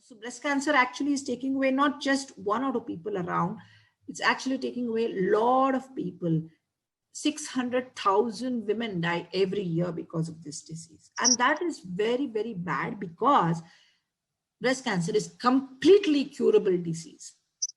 So breast cancer actually is taking away not just one out of people around, it's actually taking away a lot of people. 600,000 women die every year because of this disease. And that is very, very bad because breast cancer is completely curable disease.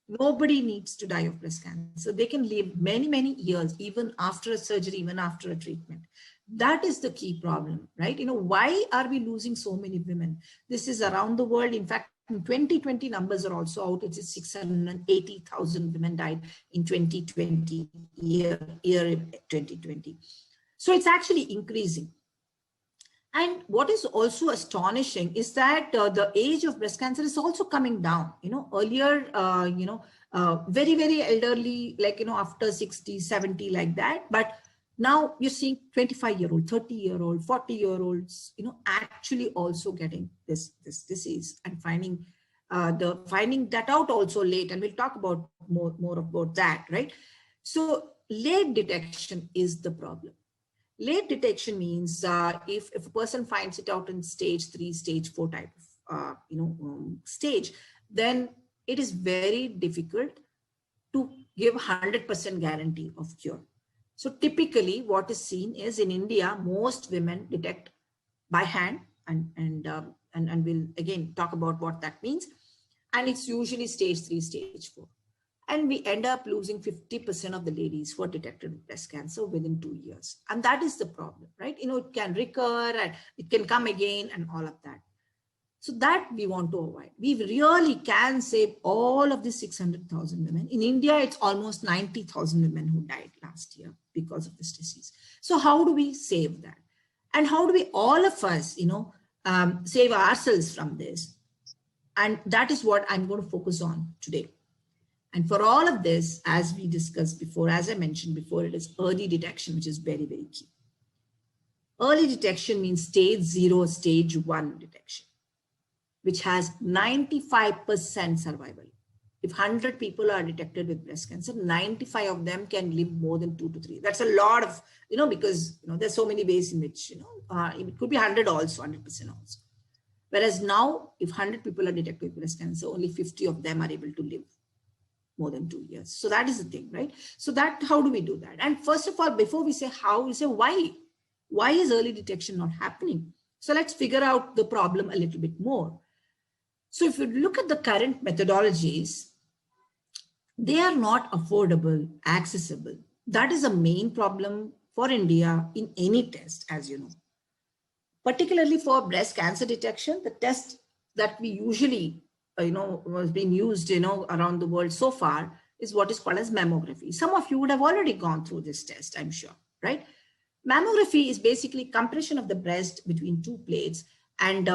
Nobody needs to die of breast cancer. They can live many, many years, even after a surgery, even after a treatment. That is the key problem, right? Why are we losing so many women? This is around the world. In fact, in 2020 numbers are also out. It is 680,000 women died in 2020 year 2020. So it's actually increasing. And what is also astonishing is that the age of breast cancer is also coming down. Earlier, very, very elderly, like, after 60, 70, like that. But now you're seeing 25-year-old, 30-year-old, 40-year-olds, actually also getting this disease and finding that out also late. And we'll talk about more about that, right? So late detection is the problem. Late detection means if a person finds it out in stage 3, stage 4 type of stage, then it is very difficult to give 100% guarantee of cure. So typically what is seen is in India, most women detect by hand, and we'll again talk about what that means. And it's usually stage 3, stage 4. And we end up losing 50% of the ladies who are detected with breast cancer within 2 years. And that is the problem, right? It can recur and it can come again and all of that. So that we want to avoid. We really can save all of these 600,000 women. In India, it's almost 90,000 women who died last year because of this disease. So how do we save that? And how do we, all of us, save ourselves from this? And that is what I'm going to focus on today. And for all of this, as we discussed before, as I mentioned before, it is early detection, which is very, very key. Early detection means stage 0, stage 1 detection, which has 95% survival. If 100 people are detected with breast cancer, 95 of them can live more than 2 to 3. That's a lot of, because there's so many ways in which, it could be 100 also, 100% also. Whereas now, if 100 people are detected with breast cancer, only 50 of them are able to live more than 2 years. So that is the thing, right? So how do we do that? And first of all, before we say how, we say why. Why is early detection not happening? So let's figure out the problem a little bit more. So if you look at the current methodologies, they are not affordable, accessible. That is a main problem for India in any test, as you know. Particularly for breast cancer detection, the test that we usually was being used, around the world so far is what is called as mammography. Some of you would have already gone through this test, I'm sure, right? Mammography is basically compression of the breast between two plates and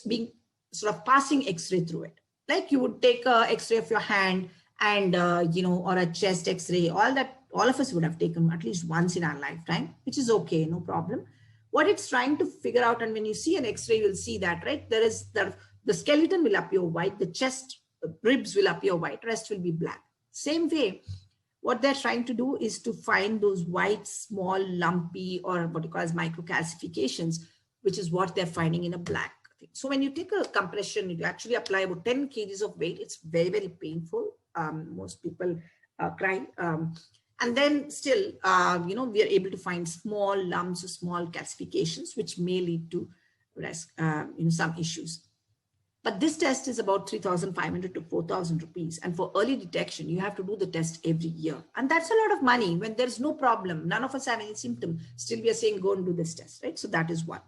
being sort of passing X-ray through it. Like you would take a X-ray of your hand and, or a chest X-ray, all of us would have taken at least once in our lifetime, which is okay, no problem. What it's trying to figure out, and when you see an X-ray, you'll see that, right? There is the skeleton will appear white, the chest ribs will appear white, rest will be black. Same way, what they're trying to do is to find those white, small, lumpy, or what you call as microcalcifications, which is what they're finding in a black thing. So when you take a compression, you actually apply about 10 kgs of weight. It's very, very painful. Most people cry. And then still, we are able to find small lumps or small calcifications, which may lead to some issues. But this test is about 3,500 to 4,000 rupees. And for early detection, you have to do the test every year. And that's a lot of money when there's no problem. None of us have any symptom. Still, we are saying, go and do this test, right? So that is one.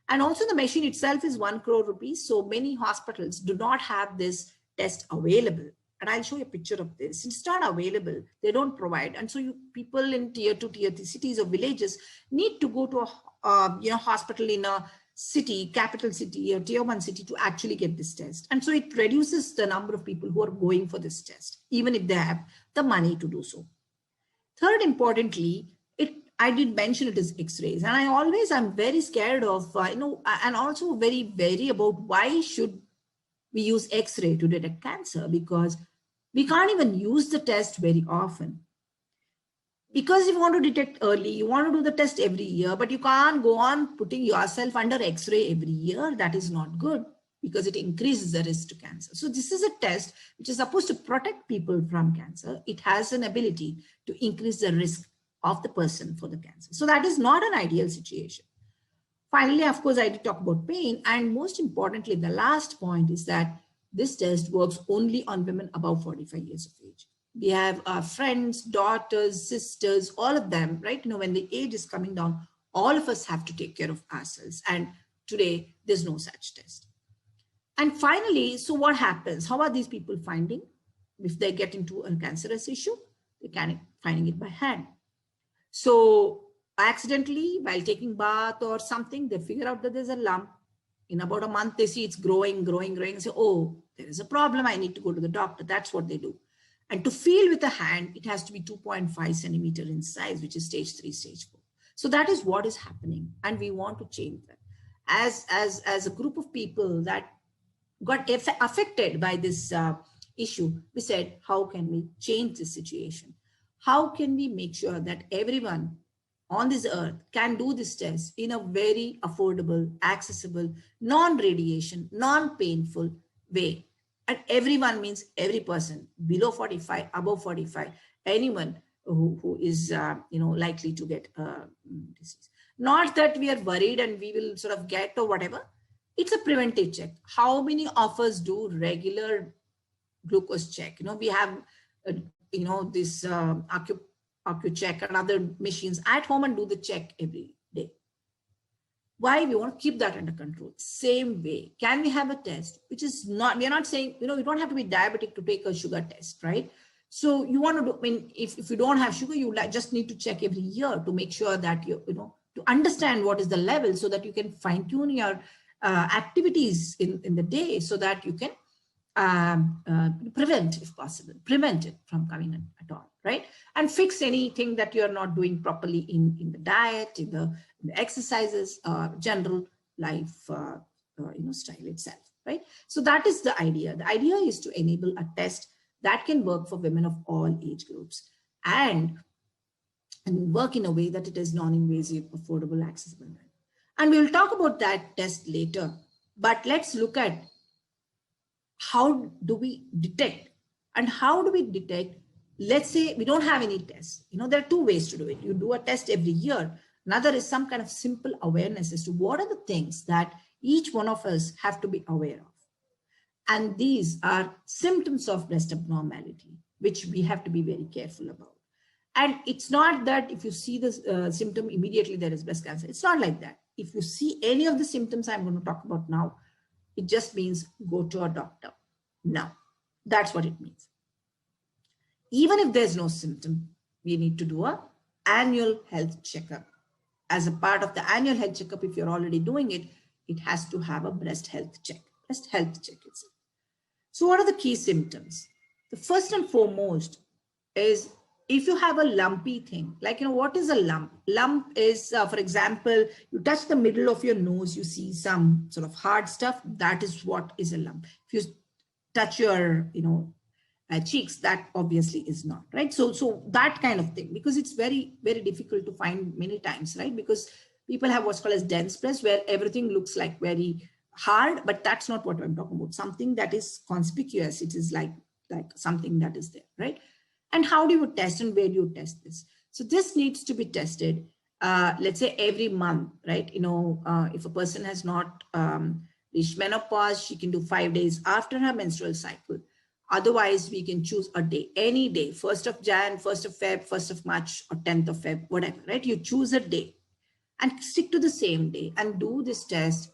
And also the machine itself is 1 crore rupees. So many hospitals do not have this test available. And I'll show you a picture of this. It's not available. They don't provide. And so people in tier 2, tier 3 cities or villages need to go to a hospital in a city, capital city or tier 1 city to actually get this test. And so it reduces the number of people who are going for this test, even if they have the money to do so. Third, importantly, I did mention it is X-rays. And I'm very scared of, and also very wary about why should we use X-ray to detect cancer, because we can't even use the test very often. Because if you want to detect early, you want to do the test every year, but you can't go on putting yourself under X-ray every year. That is not good. because it increases the risk to cancer. So this is a test which is supposed to protect people from cancer. It has an ability to increase the risk of the person for the cancer. So that is not an ideal situation. Finally, of course, I did talk about pain. And most importantly, the last point is that this test works only on women above 45 years of age. We have our friends, daughters, sisters, all of them, right? When the age is coming down, all of us have to take care of ourselves. And today, there's no such test. And finally, so what happens? How are these people finding? If they get into a cancerous issue, they can finding it by hand. So accidentally, while taking bath or something, they figure out that there's a lump. In about a month, they see it's growing, and say, oh, there is a problem. I need to go to the doctor. That's what they do. And to feel with the hand, it has to be 2.5 centimeter in size, which is stage 3, stage 4. So that is what is happening. And we want to change that. As a group of people that got affected by this issue, we said, how can we change this situation? How can we make sure that everyone on this earth can do this test in a very affordable, accessible, non-radiation, non-painful way? And everyone means every person below 45, above 45, anyone who is likely to get disease. Not that we are worried and we will sort of get or whatever. It's a preventive check. How many of us do regular glucose check? We have, this AccuCheck and other machines at home and do the check every day. Why? We want to keep that under control. Same way, can we have a test which is not, we are not saying, you don't have to be diabetic to take a sugar test, right? So you want to do, if you don't have sugar, you just need to check every year to make sure that to understand what is the level so that you can fine tune your activities in the day so that you can prevent, if possible, prevent it from coming in at all, right? And fix anything that you're not doing properly in the diet, in the exercises, general life, style itself, right? So that is the idea. The idea is to enable a test that can work for women of all age groups and work in a way that it is non-invasive, affordable, accessible. And we'll talk about that test later, but let's look at how do we detect, and how do we detect, let's say we don't have any tests. There are two ways to do it. You do a test every year. Another is some kind of simple awareness as to what are the things that each one of us have to be aware of. And these are symptoms of breast abnormality, which we have to be very careful about. And it's not that if you see the symptom, immediately there is breast cancer. It's not like that. If you see any of the symptoms I'm going to talk about now, it just means go to a doctor. Now, that's what it means. Even if there's no symptom, we need to do an annual health checkup. As a part of the annual health checkup, if you're already doing it, it has to have a breast health check. Breast health check itself. So what are the key symptoms? The first and foremost is if you have a lumpy thing, like, what is a lump? Lump is, for example, you touch the middle of your nose, you see some sort of hard stuff. That is what is a lump. If you touch your, cheeks, that obviously is not, right? So that kind of thing, because it's very, very difficult to find many times, right? Because people have what's called as dense breast, where everything looks like very hard, but that's not what I'm talking about. Something that is conspicuous. It is like something that is there, right? And how do you test and where do you test this? So this needs to be tested, let's say every month, right? If a person has not reached menopause, she can do 5 days after her menstrual cycle. Otherwise, we can choose a day, any day, 1st of Jan, 1st of Feb, 1st of March, or 10th of Feb, whatever, right? You choose a day and stick to the same day and do this test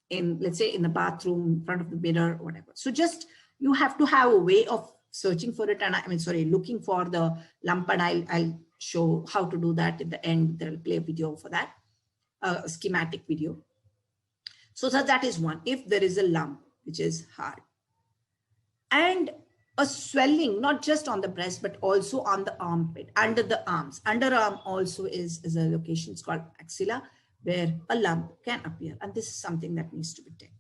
in, let's say, in the bathroom, in front of the mirror, whatever. So just, you have to have a way of searching for it, and looking for the lump, and I'll show how to do that at the end. I'll play a video for that, a schematic video. So that is one, if there is a lump, which is hard. And a swelling, not just on the breast, but also on the armpit, under the arms. Underarm also is a location, it's called axilla, where a lump can appear. And this is something that needs to be checked.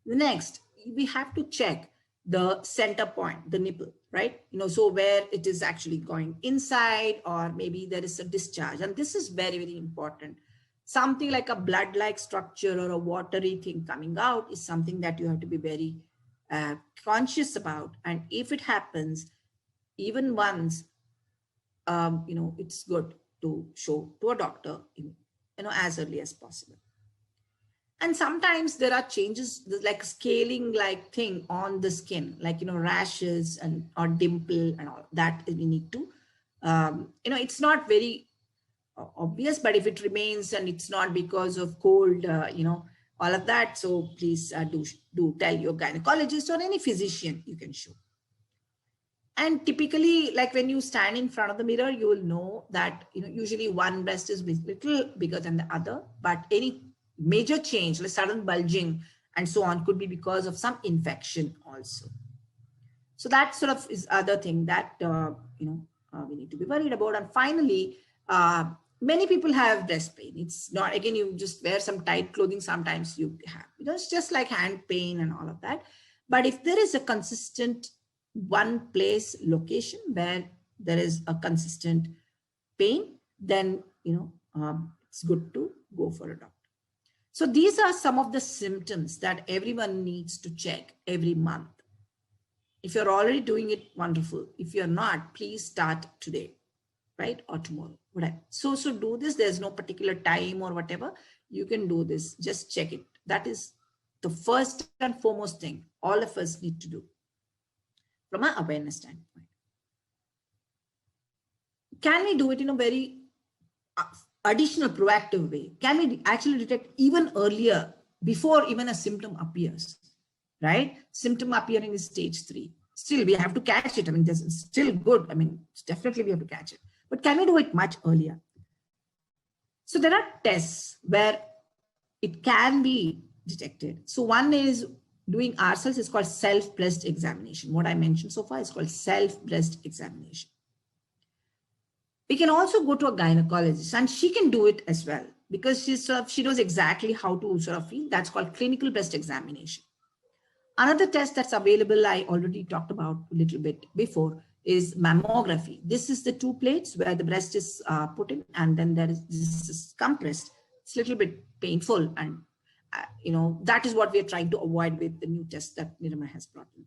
The next, we have to check the center point, the nipple, right? So where it is actually going inside, or maybe there is a discharge. And this is very, very important. Something like a blood-like structure or a watery thing coming out is something that you have to be very conscious about. And if it happens, even once, it's good to show to a doctor, as early as possible. And sometimes there are changes, like scaling like thing on the skin, like, rashes and or dimple and all that we need to, it's not very obvious, but if it remains and it's not because of cold, all of that. So please do tell your gynecologist or any physician you can show. And typically, like when you stand in front of the mirror, you will know that, usually one breast is little bigger than the other, but any major change, like sudden bulging and so on, could be because of some infection also. So that sort of is other thing that, we need to be worried about. And finally, many people have breast pain. It's not, again, you just wear some tight clothing. Sometimes you have, it's just like hand pain and all of that. But if there is a consistent one place location where there is a consistent pain, then, it's good to go for a doctor. So these are some of the symptoms that everyone needs to check every month. If you're already doing it, wonderful. If you're not, please start today, right? Or tomorrow, whatever. So do this. There's no particular time or whatever. You can do this. Just check it. That is the first and foremost thing all of us need to do from an awareness standpoint. Can we do it in a very additional proactive way? Can we actually detect even earlier, before even a symptom appears, right? Symptom appearing is stage 3. Still, we have to catch it. I mean, this is still good. I mean, definitely we have to catch it. But can we do it much earlier? So there are tests where it can be detected. So one is doing ourselves. It's called self-breast examination. What I mentioned so far is called self-breast examination. We can also go to a gynecologist and she can do it as well, because she knows exactly how to sort of feel. That's called clinical breast examination. Another test that's available, I already talked about a little bit before, is mammography. This is the 2 plates where the breast is put in, and then this is compressed. It's a little bit painful, and that is what we are trying to avoid with the new test that Nirima has brought in.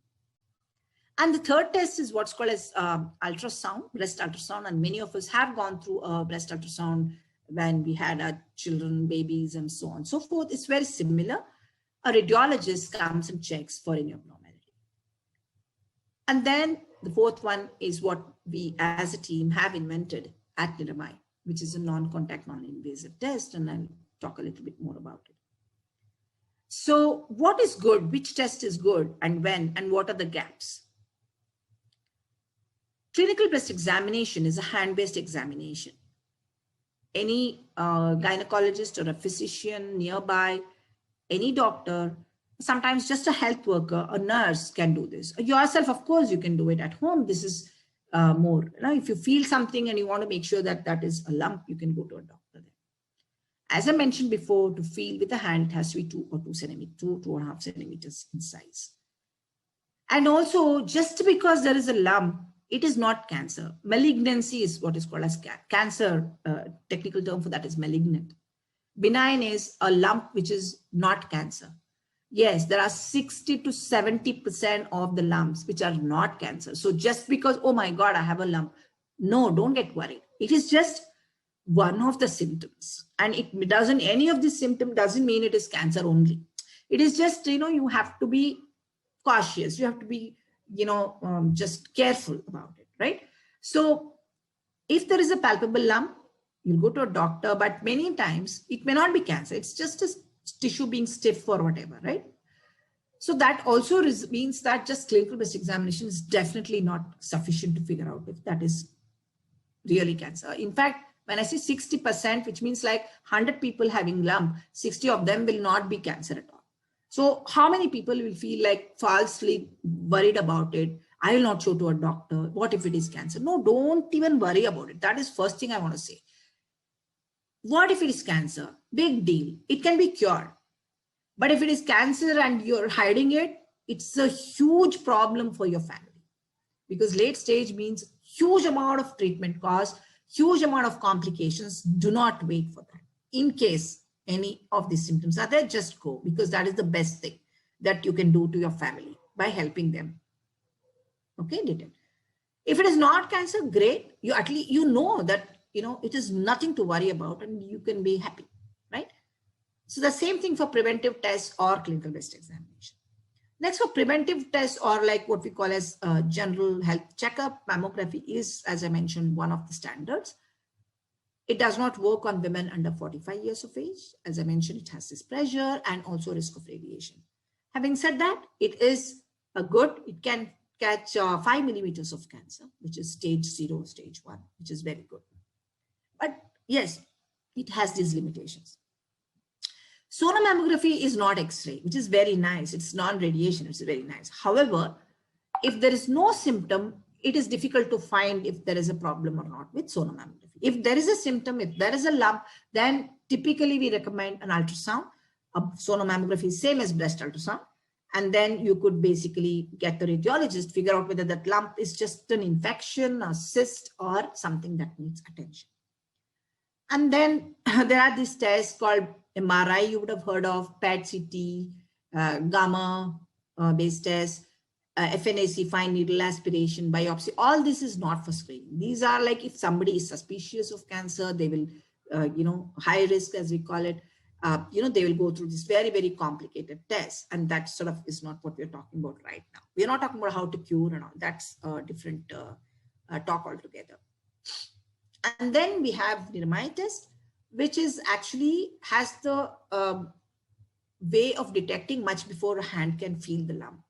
And the third test is what's called as ultrasound, breast ultrasound. And many of us have gone through a breast ultrasound when we had our children, babies, and so on and so forth. It's very similar. A radiologist comes and checks for any abnormality. And then the fourth one is what we as a team have invented at Niramai, which is a non-contact, non-invasive test. And I'll talk a little bit more about it. So what is good? Which test is good and when, and what are the gaps? Clinical breast examination is a hand-based examination. Any gynecologist or a physician nearby, any doctor, sometimes just a health worker, a nurse can do this. Yourself, of course, you can do it at home. This is more, if you feel something and you want to make sure that that is a lump, you can go to a doctor then. As I mentioned before, to feel with the hand, it has to be 2 or 2 centimeters, 2.5 centimeters in size. And also, just because there is a lump, it is not cancer. Malignancy is what is called as cancer. Technical term for that is malignant. Benign is a lump which is not cancer. Yes, there are 60 to 70% of the lumps which are not cancer. So just because, oh my God, I have a lump. No, don't get worried. It is just one of the symptoms. And it doesn't, any of this symptom doesn't mean it is cancer only. It is just, you have to be cautious. You have to be, just careful about it, right? So if there is a palpable lump, you'll go to a doctor, but many times it may not be cancer. It's just a tissue being stiff or whatever, right? So that also means that just clinical breast examination is definitely not sufficient to figure out if that is really cancer. In fact, when I say 60%, which means like 100 people having lump, 60 of them will not be cancer at all. So how many people will feel like falsely worried about it? I will not show to a doctor. What if it is cancer? No, don't even worry about it. That is first thing I want to say. What if it is cancer? Big deal. It can be cured. But if it is cancer and you're hiding it, it's a huge problem for your family, because late stage means huge amount of treatment costs, huge amount of complications. Do not wait for that. in case any of these symptoms are there, just go, because that is the best thing that you can do to your family by helping them. Okay, detect. If it is not cancer, great. You at least you know that it is nothing to worry about, and you can be happy, right? So the same thing for preventive tests or clinical breast examination. Next, for preventive tests or like what we call as general health checkup, mammography is, as I mentioned, one of the standards. It does not work on women under 45 years of age. As I mentioned, it has this pressure and also risk of radiation. Having said that, it is a good, it can catch 5 millimeters of cancer, which is stage 0, stage 1, which is very good. But yes, it has these limitations. Sonomammography is not X-ray, which is very nice. It's non-radiation, it's very nice. However, if there is no symptom, it is difficult to find if there is a problem or not with sonomammography. If there is a symptom, if there is a lump, then typically we recommend an ultrasound. A sonomammography is same as breast ultrasound. And then you could basically get the radiologist, figure out whether that lump is just an infection, a cyst, or something that needs attention. And then there are these tests called MRI, you would have heard of, PET-CT, gamma-based tests, FNAC, fine needle aspiration, biopsy. All this is not for screening. These are like if somebody is suspicious of cancer, they will, high risk as we call it, they will go through this very, very complicated test. And that sort of is not what we're talking about right now. We're not talking about how to cure and all. That's a different talk altogether. And then we have Niramai test, which is actually has the way of detecting much before a hand can feel the lump.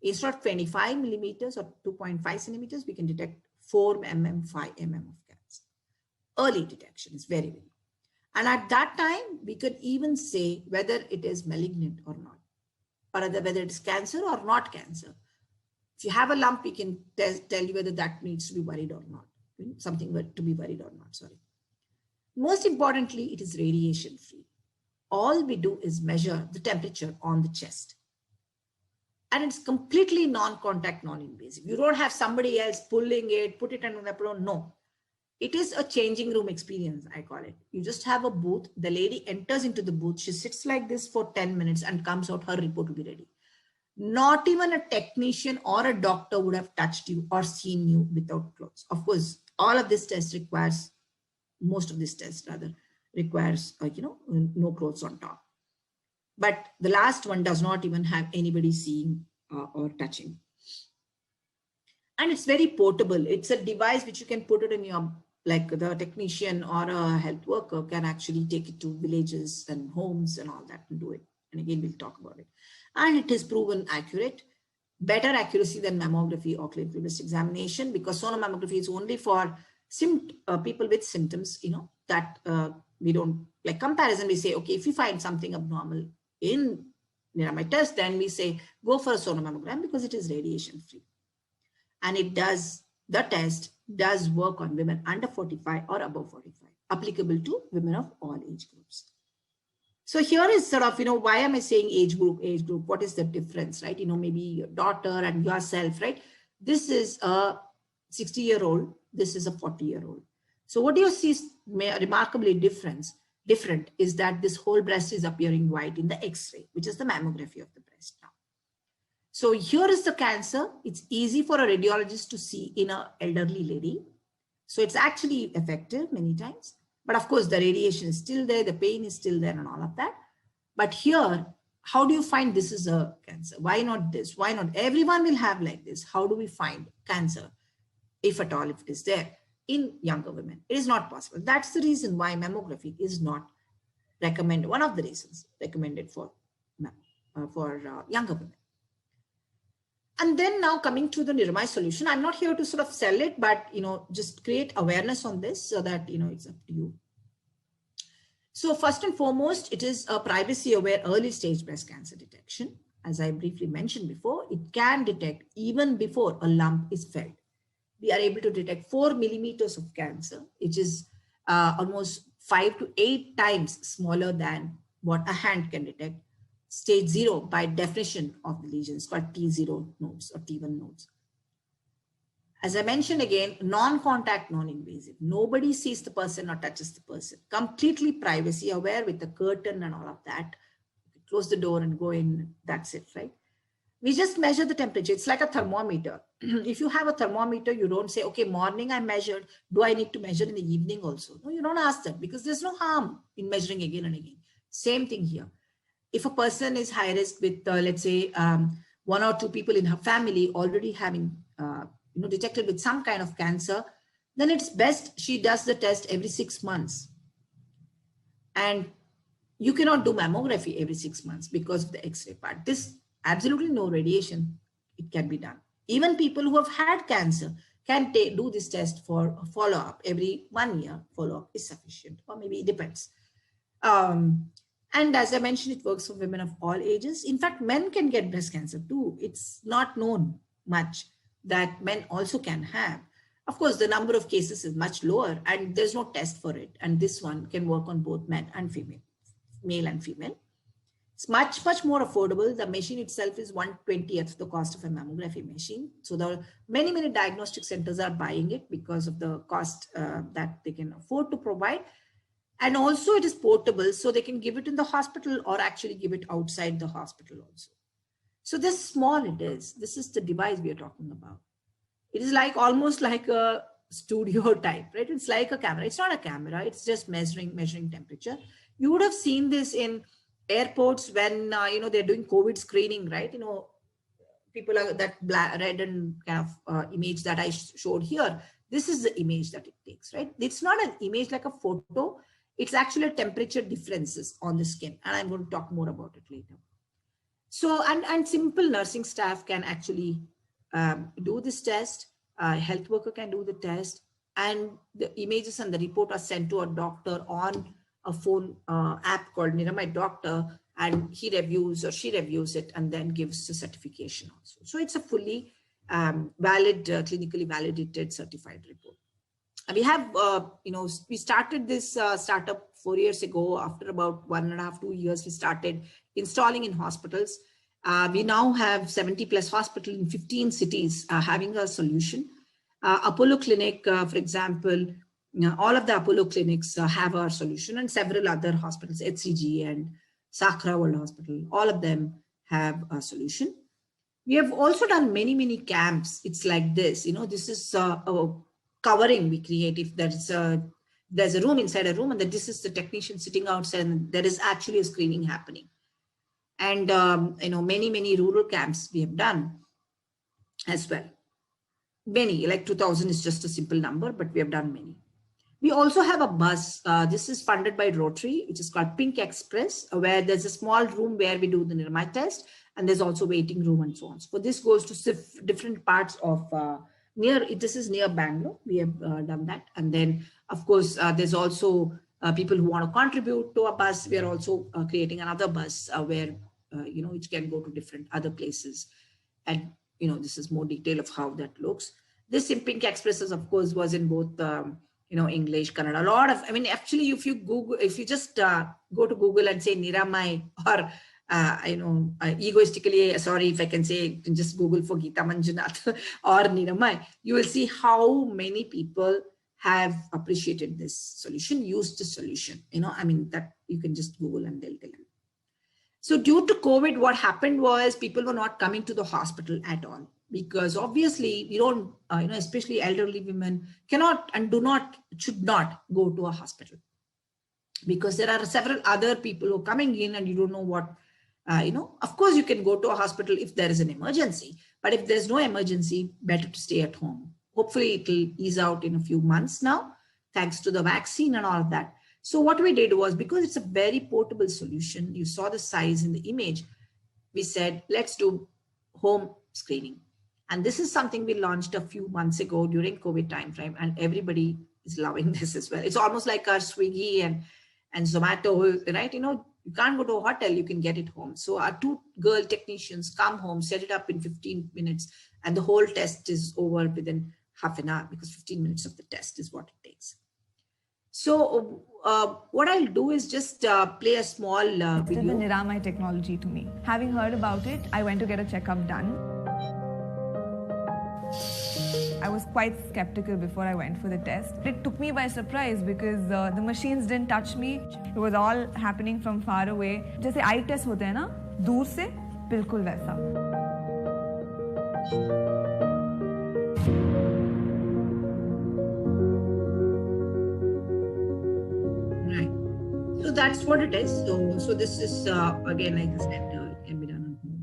Instead of 25 millimeters or 2.5 centimeters, we can detect 4 mm, 5 mm of cancer. Early detection is very, very. And at that time, we could even say whether it is malignant or not, or whether it is cancer or not cancer. If you have a lump, we can tell you whether that needs to be worried or not, something to be worried or not, sorry. Most importantly, it is radiation free. All we do is measure the temperature on the chest. And it's completely non-contact, non-invasive. You don't have somebody else pulling it, put it under the pillow. No. It is a changing room experience, I call it. You just have a booth. The lady enters into the booth. She sits like this for 10 minutes and comes out. Her report will be ready. Not even a technician or a doctor would have touched you or seen you without clothes. Of course, all of this test requires, most of this test rather, requires, no clothes on top. But the last one does not even have anybody seeing or touching. And it's very portable. It's a device which you can put it in your, like the technician or a health worker can actually take it to villages and homes and all that and do it. And again, we'll talk about it. And it is proven accurate, better accuracy than mammography or clinical breast examination, because sonomammography is only for people with symptoms, that we don't, like comparison, we say, okay, if you find something abnormal in Niramai test, then we say, go for a sonomammogram because it is radiation free. And it does, the test does work on women under 45 or above 45, applicable to women of all age groups. So here is sort of, why am I saying age group? What is the difference, right? Maybe your daughter and yourself, right? This is a 60-year-old. This is a 40-year-old. So what do you see remarkably different is that this whole breast is appearing white in the X-ray, which is the mammography of the breast now. So here is the cancer. It's easy for a radiologist to see in an elderly lady. So it's actually effective many times. But of course, the radiation is still there, the pain is still there and all of that. But here, how do you find this is a cancer? Why not this? Why not? Everyone will have like this. How do we find cancer, if at all, if it is there in younger women? It is not possible. That's the reason why mammography is not recommended. One of the reasons recommended for younger women. And then now coming to the Niramai solution, I'm not here to sort of sell it, but, just create awareness on this so that, it's up to you. So first and foremost, it is a privacy aware early stage breast cancer detection. As I briefly mentioned before, it can detect even before a lump is felt. We are able to detect 4 millimeters of cancer, which is almost 5 to 8 times smaller than what a hand can detect. Stage 0 by definition of the lesions called T0 nodes or T1 nodes. As I mentioned again, non-contact, non-invasive. Nobody sees the person or touches the person. Completely privacy aware with the curtain and all of that. Close the door and go in. That's it, right? We just measure the temperature. It's like a thermometer. If you have a thermometer, you don't say, okay, morning I measured. Do I need to measure in the evening also? No, you don't ask that because there's no harm in measuring again and again. Same thing here. If a person is high risk with, let's say, one or two people in her family already having, detected with some kind of cancer, then it's best she does the test every 6 months. And you cannot do mammography every 6 months because of the X-ray part. This absolutely no radiation, it can be done. Even people who have had cancer can do this test for a follow-up. Every 1 year follow-up is sufficient, or maybe it depends. And as I mentioned, it works for women of all ages. In fact, men can get breast cancer too. It's not known much that men also can have. Of course, the number of cases is much lower and there's no test for it. And this one can work on both men and female, male and female. It's much, much more affordable. The machine itself is 1/20th the cost of a mammography machine. So there are many, many diagnostic centers are buying it because of the cost that they can afford to provide. And also it is portable, so they can give it in the hospital or actually give it outside the hospital also. So this small it is. This is the device we are talking about. It is like almost like a studio type, right? It's like a camera. It's not a camera. It's just measuring temperature. You would have seen this in airports when they're doing COVID screening, right? People are that black, red and kind of image that I showed here. This is the image that it takes, right? It's not an image like a photo. It's actually a temperature differences on the skin. And I'm going to talk more about it later. So, and simple nursing staff can actually do this test. A health worker can do the test. And the images and the report are sent to a doctor on a phone app called Niramai Doctor. And he reviews or she reviews it and then gives the certification also. So it's a fully valid, clinically validated certified report. We have, we started this startup 4 years ago. After about 1.5, 2 years, we started installing in hospitals. We now have 70 plus hospitals in 15 cities having a solution. Apollo Clinic, for example, all of the Apollo clinics have our solution, and several other hospitals, HCG and Sakra World Hospital, all of them have a solution. We have also done many, many camps. It's like this, this is a covering we create. If there's a room inside a room and this is the technician sitting outside and there is actually a screening happening. And, many, many rural camps we have done as well. Many, like 2000 is just a simple number, but we have done many. We also have a bus. This is funded by Rotary, which is called Pink Express, where there's a small room where we do the Niramai test, and there's also waiting room and so on. So this goes to different parts of this is near Bangalore. We have done that. And then, of course, there's also people who want to contribute to a bus. We are also creating another bus where, which can go to different other places. And, this is more detail of how that looks. This in Pink Expresses, of course, was in both, English, Kannada, a lot of, actually, if you just go to Google and say Niramai or, egoistically, sorry if I can say, just Google for Geeta Manjunath or Niramai, you will see how many people have appreciated this solution, used the solution, that you can just Google and they'll tell you. So due to COVID, what happened was people were not coming to the hospital at all, because obviously we don't, especially elderly women cannot and should not go to a hospital, because there are several other people who are coming in and you don't know what, of course you can go to a hospital if there is an emergency, but if there's no emergency, better to stay at home. Hopefully it will ease out in a few months now, thanks to the vaccine and all of that. So what we did was, because it's a very portable solution, you saw the size in the image, we said, let's do home screening. And this is something we launched a few months ago during COVID timeframe, and everybody is loving this as well. It's almost like our Swiggy and Zomato, right? You can't go to a hotel, you can get it home. So our 2 girl technicians come home, set it up in 15 minutes, and the whole test is over within half an hour, because 15 minutes of the test is what it takes. So what I'll do is just play a small video. This is the Niramai technology to me. Having heard about it, I went to get a checkup done. I was quite skeptical before I went for the test. It took me by surprise because the machines didn't touch me. It was all happening from far away. जैसे eye test होते हैं ना, दूर से बिल्कुल वैसा. Right. So that's what it is. So this is again, like I said, it can be done on home.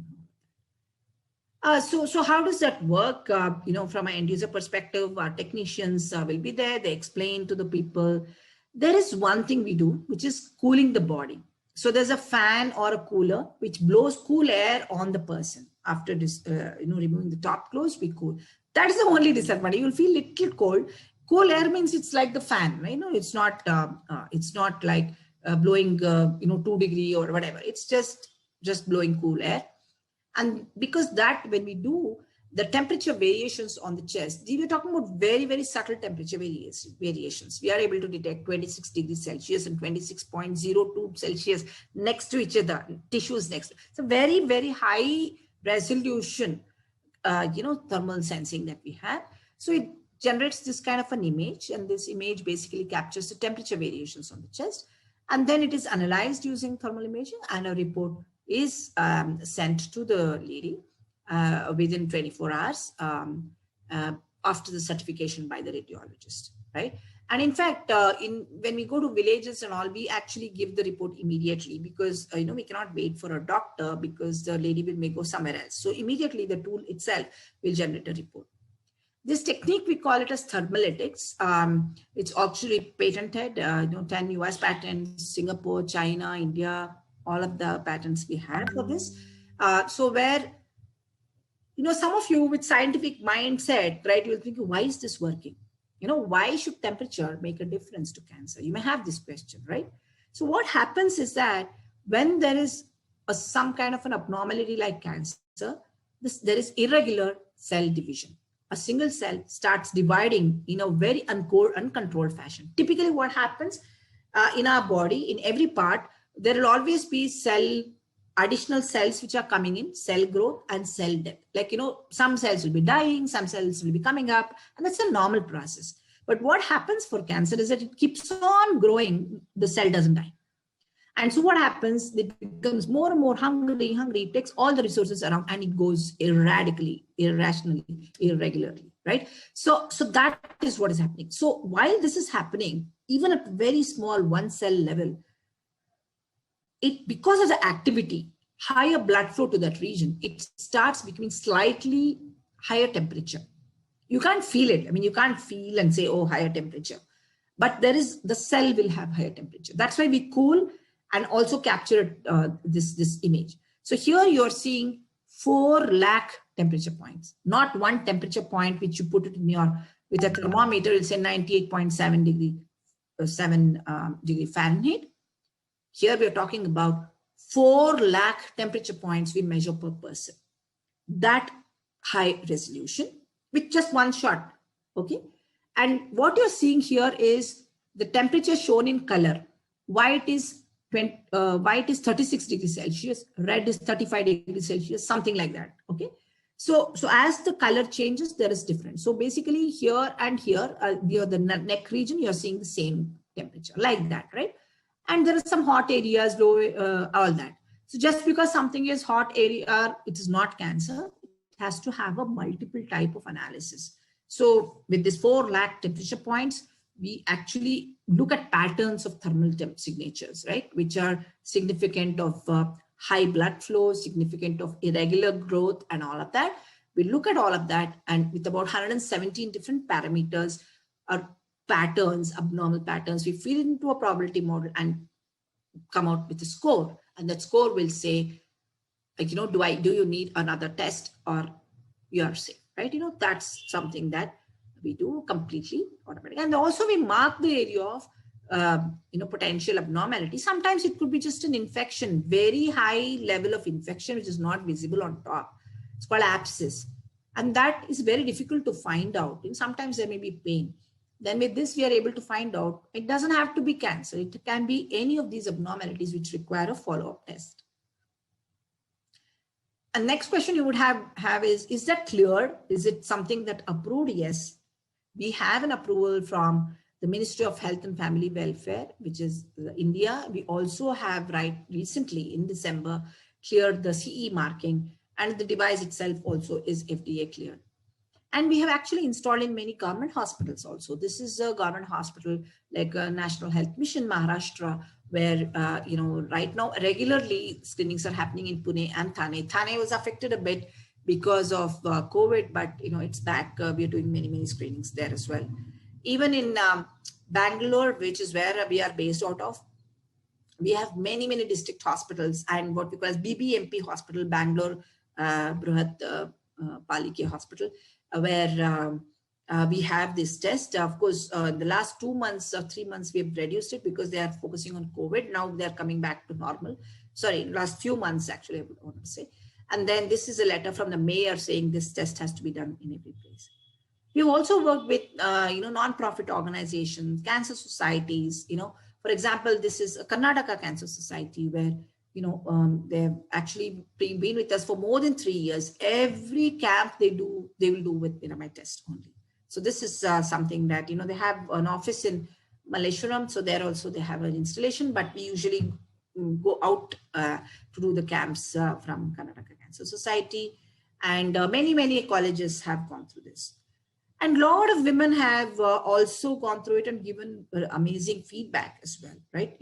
So how does that work? From an end user perspective, our technicians will be there. They explain to the people. There is one thing we do, which is cooling the body. So there's a fan or a cooler which blows cool air on the person. After this, removing the top clothes, we cool. That is the only disadvantage. You'll feel little cold. Cool air means it's like the fan, right? It's not like blowing 2 degrees or whatever. It's just blowing cool air. And because that, when we do the temperature variations on the chest, we are talking about very, very subtle temperature variations. We are able to detect 26 degrees Celsius and 26.02 Celsius next to each other, tissues next. It's a very, very high resolution, thermal sensing that we have. So it generates this kind of an image, and this image basically captures the temperature variations on the chest. And then it is analyzed using thermal imaging, and a report is sent to the lady within 24 hours after the certification by the radiologist, right? And in fact, when we go to villages and all, we actually give the report immediately because, we cannot wait for a doctor because the lady may go somewhere else. So immediately the tool itself will generate a report. This technique, we call it as thermalytics. It's actually patented, 10 US patents, Singapore, China, India, all of the patents we have for this. So where, some of you with scientific mindset, right, you'll think, why is this working? Why should temperature make a difference to cancer? You may have this question, right? So what happens is that when there is some kind of an abnormality like cancer, there is irregular cell division. A single cell starts dividing in a very uncontrolled fashion. Typically what happens in our body, in every part, there will always be additional cells which are coming in, cell growth and cell death. Like, some cells will be dying, some cells will be coming up, and that's a normal process. But what happens for cancer is that it keeps on growing, the cell doesn't die. And so what happens, it becomes more and more hungry, it takes all the resources around and it goes irrationally, irregularly, right? So that is what is happening. So while this is happening, even at very small one cell level, because of the activity, higher blood flow to that region, it starts becoming slightly higher temperature. You can't feel it. I mean, you can't feel and say, oh, higher temperature, but the cell will have higher temperature. That's why we cool and also capture this image. So here you're seeing 4 lakh temperature points, not one temperature point, which you put it in with a thermometer, it'll say 98.7 degree Fahrenheit. Here we are talking about 4 lakh temperature points we measure per person. That high resolution with just one shot, okay? And what you're seeing here is the temperature shown in color. White is 36 degrees Celsius, red is 35 degrees Celsius, something like that, okay? So as the color changes, there is difference. So basically here and here, the neck region, you're seeing the same temperature, like that, right? And there are some hot areas, low, all that. So just because something is hot area, it is not cancer. It has to have a multiple type of analysis. So with this 4 lakh temperature points, we actually look at patterns of thermal signatures, right? Which are significant of high blood flow, significant of irregular growth and all of that. We look at all of that, and with about 117 different parameters or patterns, abnormal patterns, we feed it into a probability model and come out with a score. And that score will say, like, do you need another test or you are safe, right? That's something that we do completely automatic. And also we mark the area of, potential abnormality. Sometimes it could be just an infection, very high level of infection, which is not visible on top. It's called abscess. And that is very difficult to find out. And sometimes there may be pain. Then with this, we are able to find out it doesn't have to be cancer. It can be any of these abnormalities which require a follow-up test. And next question you would have is that cleared? Is it something that approved? Yes. We have an approval from the Ministry of Health and Family Welfare, which is India. We also have recently in December cleared the CE marking, and the device itself also is FDA cleared. And we have actually installed in many government hospitals also. This is a government hospital like National Health Mission Maharashtra, where, right now regularly screenings are happening in Pune and Thane. Thane was affected a bit because of COVID, but, it's back. We are doing many screenings there as well. Even in Bangalore, which is where we are based out of, we have many district hospitals and what we call as BBMP hospital, Bangalore Bruhat Palike Hospital, where we have this test. Of course, the last 2 months or 3 months, we have reduced it because they are focusing on COVID. Now they're coming back to normal. Sorry, last few months, actually, I would want to say. And then this is a letter from the mayor saying this test has to be done in every place. We've also worked with, non-profit organizations, cancer societies. For example, this is a Karnataka Cancer Society where, they've actually been with us for more than 3 years. Every camp they will do with Niramai test only. So this is something that, they have an office in Malleshwaram. So there also they have an installation, but we usually go out to do the camps from Karnataka Cancer Society. And many colleges have gone through this. And a lot of women have also gone through it and given amazing feedback as well, right?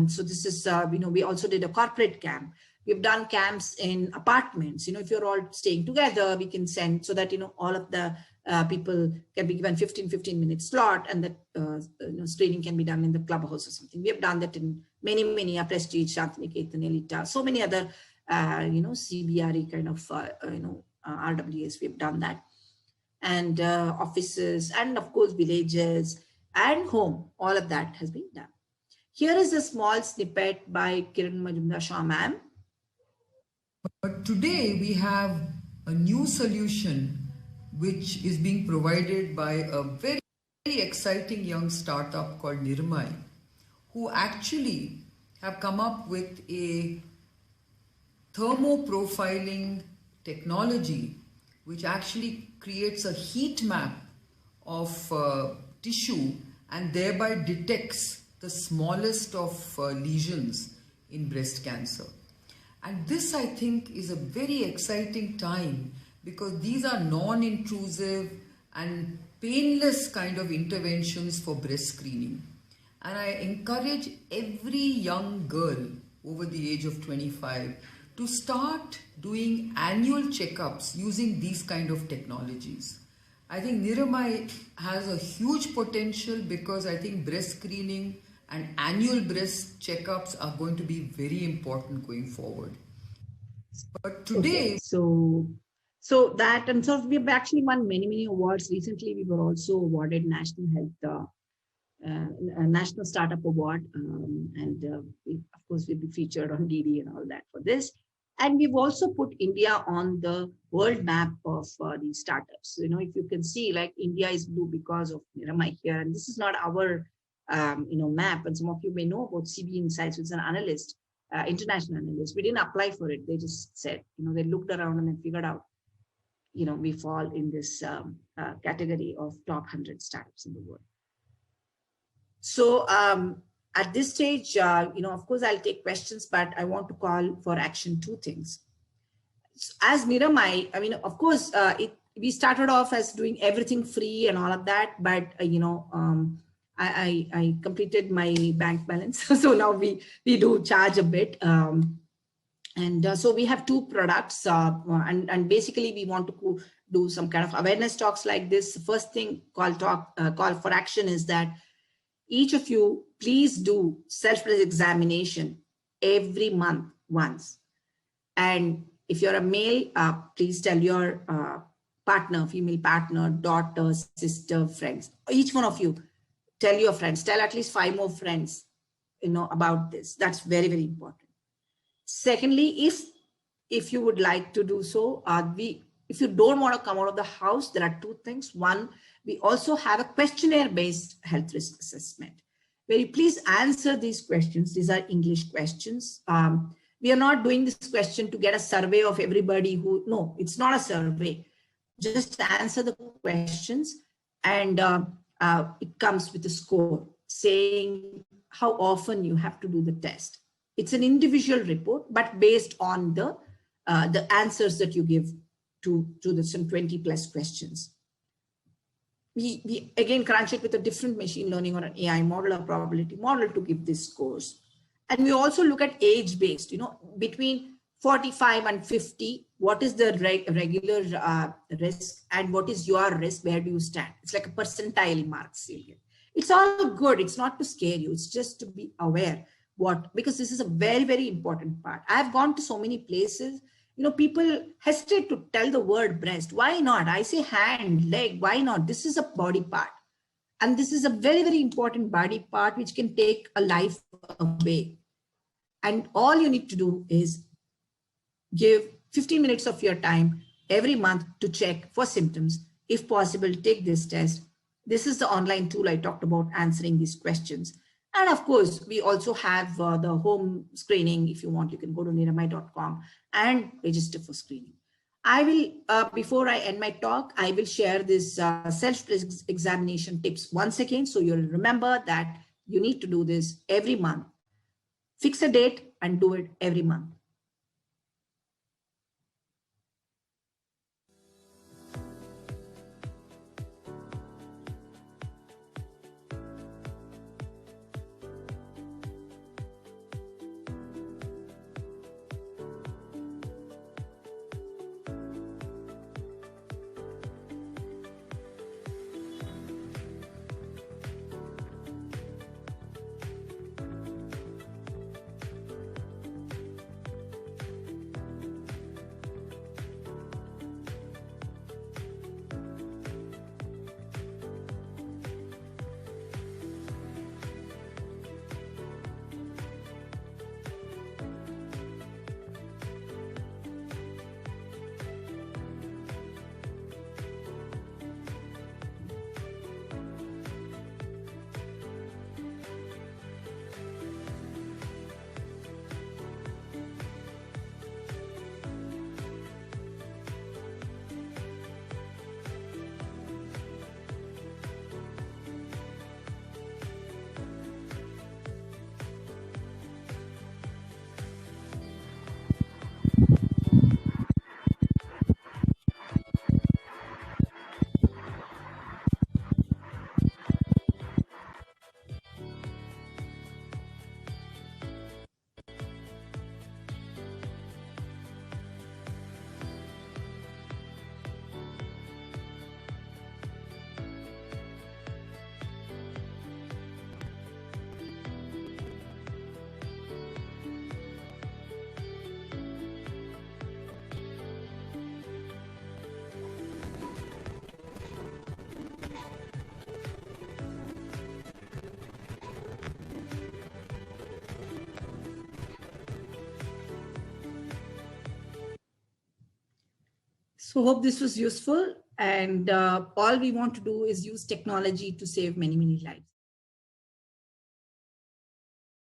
So this is, we also did a corporate camp. We've done camps in apartments. If you're all staying together, we can send so that, all of the people can be given 15 minute slot, and that screening can be done in the clubhouse or something. We have done that in many Prestige, Shantiniketan, Elita, so many other, CBRE kind of, RWS, we've done that. And offices, and of course villages and home, all of that has been done. Here is a small snippet by Kiran Majumdar-Shaw ma'am. But today we have a new solution which is being provided by a very exciting young startup called Niramai, who actually have come up with a thermoprofiling technology which actually creates a heat map of tissue and thereby detects the smallest of lesions in breast cancer. And this, I think, is a very exciting time because these are non-intrusive and painless kind of interventions for breast screening. And I encourage every young girl over the age of 25 to start doing annual checkups using these kind of technologies. I think Niramai has a huge potential because I think breast screening and annual breast checkups are going to be very important going forward. But today... Okay, so that, and so we've actually won many awards. Recently, we were also awarded National Health, National Startup Award. We, of course, we'll be featured on DD and all that for this. And we've also put India on the world map of these startups. If you can see, like India is blue because of Niramai here. And this is not our, map. And some of you may know about CB Insights, which is an analyst, international analyst. We didn't apply for it. They just said, they looked around and then figured out, we fall in this category of top 100 startups in the world. So at this stage, of course, I'll take questions, but I want to call for action 2 things. As Niramai, of course, we started off as doing everything free and all of that, but, I completed my bank balance. So now we do charge a bit. So we have 2 products and basically we want to do some kind of awareness talks like this. The first thing call for action is that each of you please do self-examination every month once. And if you're a male, please tell your partner, female partner, daughter, sister, friends, each one of you, tell your friends, tell at least 5 more friends, about this. That's very important. Secondly, if you would like to do so, if you don't want to come out of the house, there are 2 things. One, we also have a questionnaire-based health risk assessment, where you please answer these questions. These are English questions. We are not doing this question to get a survey of everybody who, no, it's not a survey. Just answer the questions, and it comes with a score saying how often you have to do the test. It's an individual report, but based on the answers that you give to the some 20 plus questions. We again crunch it with a different machine learning or an AI model or probability model to give these scores. And we also look at age based, between 45 and 50, what is the regular risk and what is your risk? Where do you stand? It's like a percentile marks. It's all good. It's not to scare you. It's just to be aware because this is a very, very important part. I've gone to so many places, people hesitate to tell the word breast. Why not? I say hand, leg. Why not? This is a body part. And this is a very, very important body part which can take a life away. And all you need to do is give 15 minutes of your time every month to check for symptoms. If possible, take this test. This is the online tool I talked about answering these questions. And of course, we also have the home screening. If you want, you can go to niramai.com and register for screening. I will, before I end my talk, I will share this self-examination tips once again. So you'll remember that you need to do this every month. Fix a date and do it every month. So hope this was useful, and all we want to do is use technology to save many, many lives.